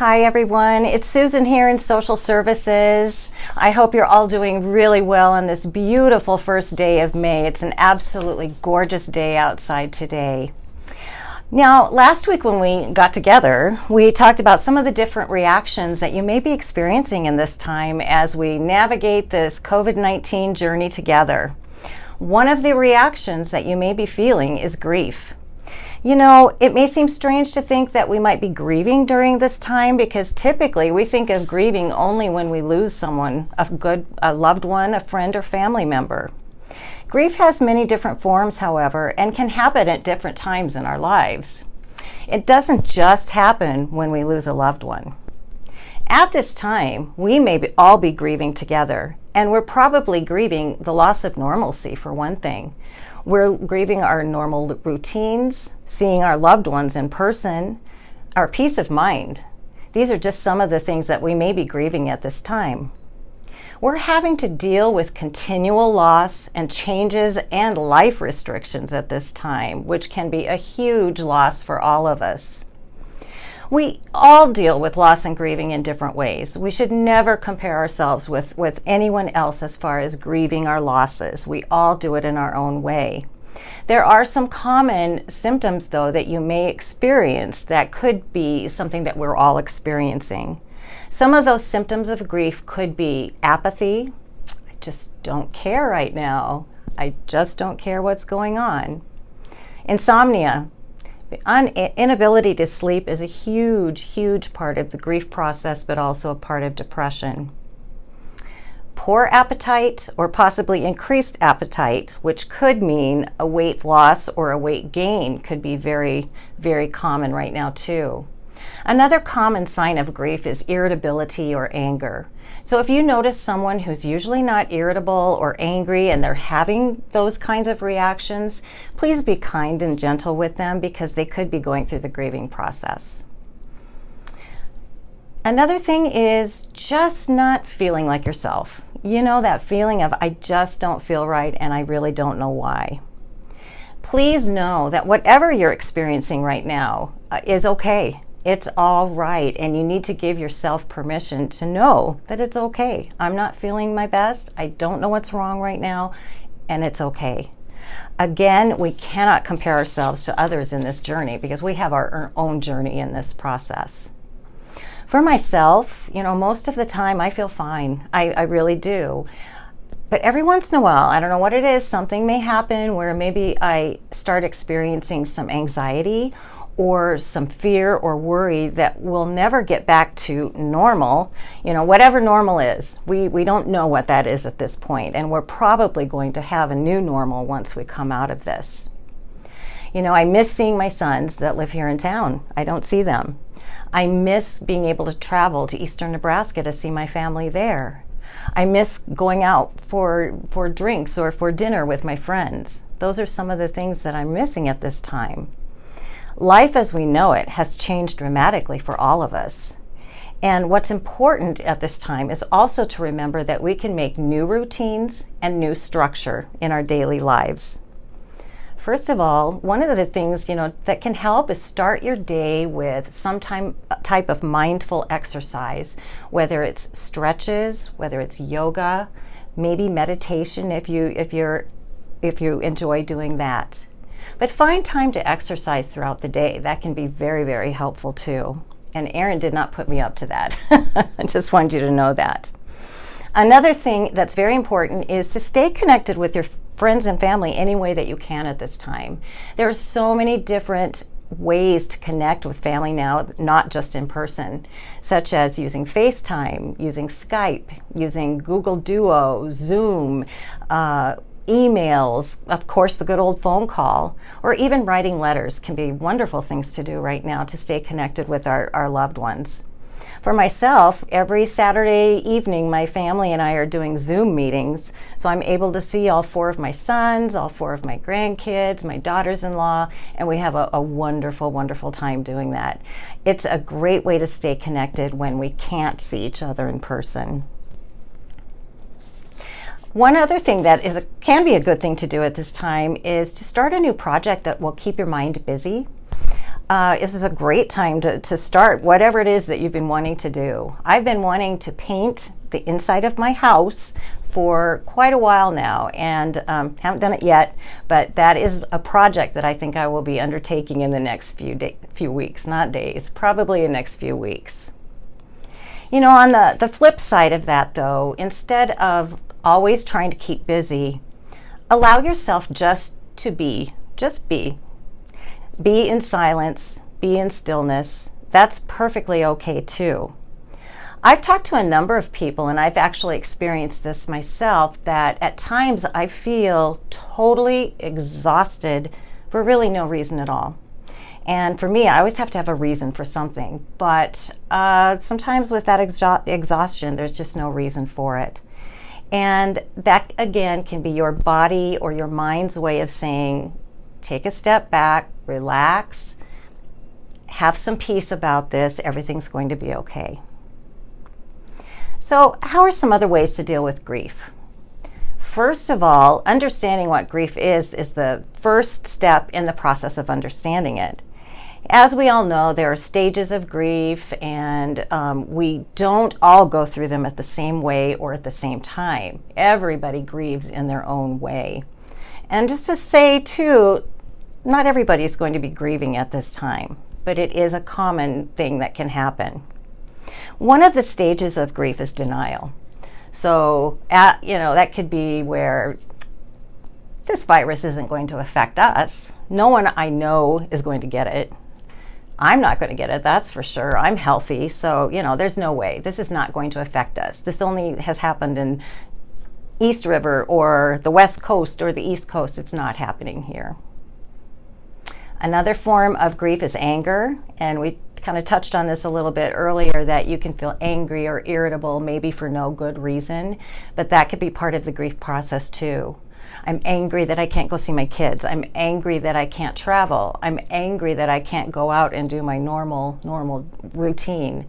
Hi everyone, it's Susan here in Social Services. I hope you're all doing really well on this beautiful first day of May. It's an absolutely gorgeous day outside today. Now, last week when we got together, we talked about some of the different reactions that you may be experiencing in this time as we navigate this COVID-19 journey together. One of the reactions that you may be feeling is grief. You know, it may seem strange to think that we might be grieving during this time because typically we think of grieving only when we lose someone, a loved one, a friend, or family member. Grief has many different forms, however, and can happen at different times in our lives. It doesn't just happen when we lose a loved one. At this time, we may all be grieving together, and we're probably grieving the loss of normalcy for one thing. We're grieving our normal routines, seeing our loved ones in person, our peace of mind. These are just some of the things that we may be grieving at this time. We're having to deal with continual loss and changes and life restrictions at this time, which can be a huge loss for all of us. We all deal with loss and grieving in different ways. We should never compare ourselves with anyone else as far as grieving our losses. We all do it in our own way. There are some common symptoms, though, that you may experience that could be something that we're all experiencing. Some of those symptoms of grief could be apathy. I just don't care right now. I just don't care what's going on. Insomnia. Inability to sleep is a huge part of the grief process, but also a part of depression. Poor appetite or possibly increased appetite, which could mean a weight loss or a weight gain, could be very, very common right now too. Another common sign of grief is irritability or anger. So if you notice someone who's usually not irritable or angry and they're having those kinds of reactions, please be kind and gentle with them because they could be going through the grieving process. Another thing is just not feeling like yourself. You know, that feeling of I just don't feel right and I really don't know why. Please know that whatever you're experiencing right now is okay. It's all right, and you need to give yourself permission to know that it's okay. I'm not feeling my best. I don't know what's wrong right now, and it's okay. Again, we cannot compare ourselves to others in this journey because we have our own journey in this process. For myself, you know, most of the time I feel fine. I really do. But every once in a while, I don't know what it is, something may happen where maybe I start experiencing some anxiety or some fear or worry that we'll never get back to normal, you know, whatever normal is. We don't know what that is at this point, and we're probably going to have a new normal once we come out of this. You know, I miss seeing my sons that live here in town. I don't see them. I miss being able to travel to eastern Nebraska to see my family there. I miss going out for drinks or for dinner with my friends. Those are some of the things that I'm missing at this time. Life as we know it has changed dramatically for all of us. And what's important at this time is also to remember that we can make new routines and new structure in our daily lives. First of all, one of the things, you know, that can help is start your day with some type of mindful exercise, whether it's stretches, whether it's yoga, maybe meditation if you enjoy doing that. But find time to exercise throughout the day. That can be very, very helpful too. And Erin did not put me up to that. I just wanted you to know that. Another thing that's very important is to stay connected with your friends and family any way that you can at this time. There are so many different ways to connect with family now, not just in person, such as using FaceTime, using Skype, using Google Duo, Zoom, emails, of course the good old phone call, or even writing letters can be wonderful things to do right now to stay connected with our loved ones. For myself, every Saturday evening my family and I are doing Zoom meetings, so I'm able to see all 4 of my sons, all 4 of my grandkids, my daughters-in-law, and we have a wonderful time doing that. It's a great way to stay connected when we can't see each other in person. One other thing that can be a good thing to do at this time is to start a new project that will keep your mind busy. this is a great time to start whatever it is that you've been wanting to do. I've been wanting to paint the inside of my house for quite a while now, and haven't done it yet, but that is a project that I think I will be undertaking in the next few weeks, not days, probably the next few weeks. You know, on the flip side of that though, instead of always trying to keep busy, allow yourself just to be. Just be. Be in silence, be in stillness. That's perfectly okay too. I've talked to a number of people, and I've actually experienced this myself, that at times I feel totally exhausted for really no reason at all. And for me, I always have to have a reason for something, but sometimes with that exhaustion, there's just no reason for it. And that again can be your body or your mind's way of saying, take a step back, relax, have some peace about this, everything's going to be okay. So how are some other ways to deal with grief? First of all, understanding what grief is the first step in the process of understanding it. As we all know, there are stages of grief, and we don't all go through them at the same way or at the same time. Everybody grieves in their own way. And just to say too, not everybody is going to be grieving at this time, but it is a common thing that can happen. One of the stages of grief is denial. So, that could be where this virus isn't going to affect us. No one I know is going to get it. I'm not going to get it, that's for sure. I'm healthy, so, there's no way. This is not going to affect us. This only has happened in East River or the West Coast or the East Coast. It's not happening here. Another form of grief is anger, and we kind of touched on this a little bit earlier, that you can feel angry or irritable maybe for no good reason, but that could be part of the grief process too. I'm angry that I can't go see my kids. I'm angry that I can't travel. I'm angry that I can't go out and do my normal routine.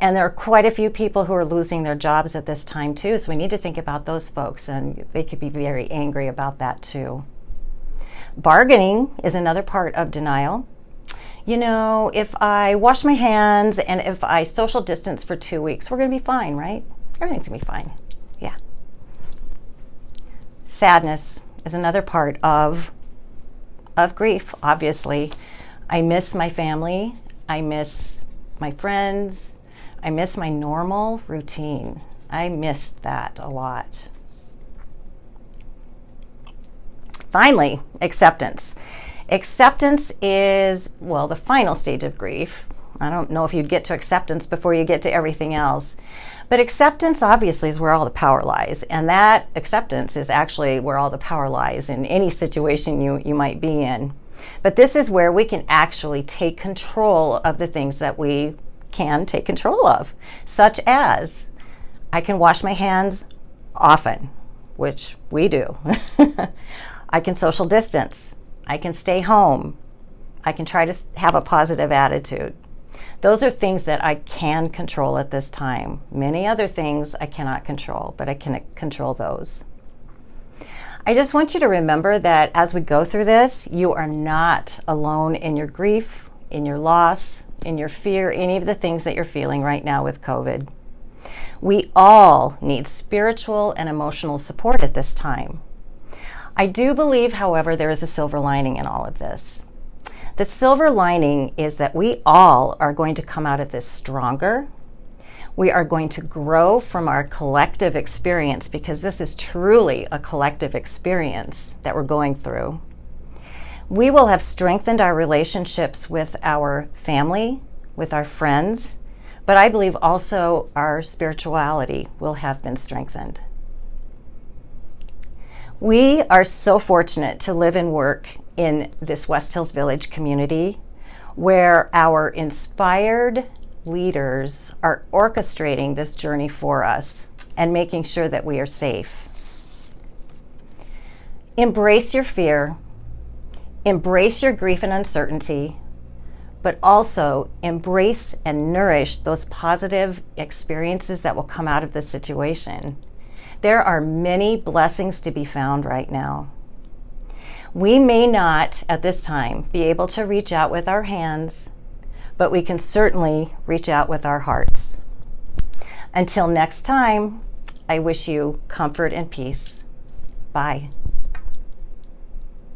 And there are quite a few people who are losing their jobs at this time too, so we need to think about those folks, and they could be very angry about that too. Bargaining is another part of denial. If I wash my hands and if I social distance for 2 weeks, we're going to be fine, right? Everything's going to be fine. Yeah. Sadness is another part of grief, obviously. I miss my family. I miss my friends. I miss my normal routine. I miss that a lot. Finally, acceptance. Acceptance is, the final stage of grief. I don't know if you'd get to acceptance before you get to everything else. But acceptance obviously is where all the power lies. And that acceptance is actually where all the power lies in any situation you might be in. But this is where we can actually take control of the things that we can take control of, such as I can wash my hands often, which we do. I can social distance. I can stay home. I can try to have a positive attitude. Those are things that I can control at this time. Many other things I cannot control, but I can control those. I just want you to remember that as we go through this, you are not alone in your grief, in your loss, in your fear, any of the things that you're feeling right now with COVID. We all need spiritual and emotional support at this time. I do believe, however, there is a silver lining in all of this. The silver lining is that we all are going to come out of this stronger. We are going to grow from our collective experience, because this is truly a collective experience that we're going through. We will have strengthened our relationships with our family, with our friends, but I believe also our spirituality will have been strengthened. We are so fortunate to live and work in this Westhills Village community, where our inspired leaders are orchestrating this journey for us and making sure that we are safe. Embrace your fear, embrace your grief and uncertainty, but also embrace and nourish those positive experiences that will come out of this situation. There are many blessings to be found right now. We may not, at this time, be able to reach out with our hands, but we can certainly reach out with our hearts. Until next time, I wish you comfort and peace. Bye.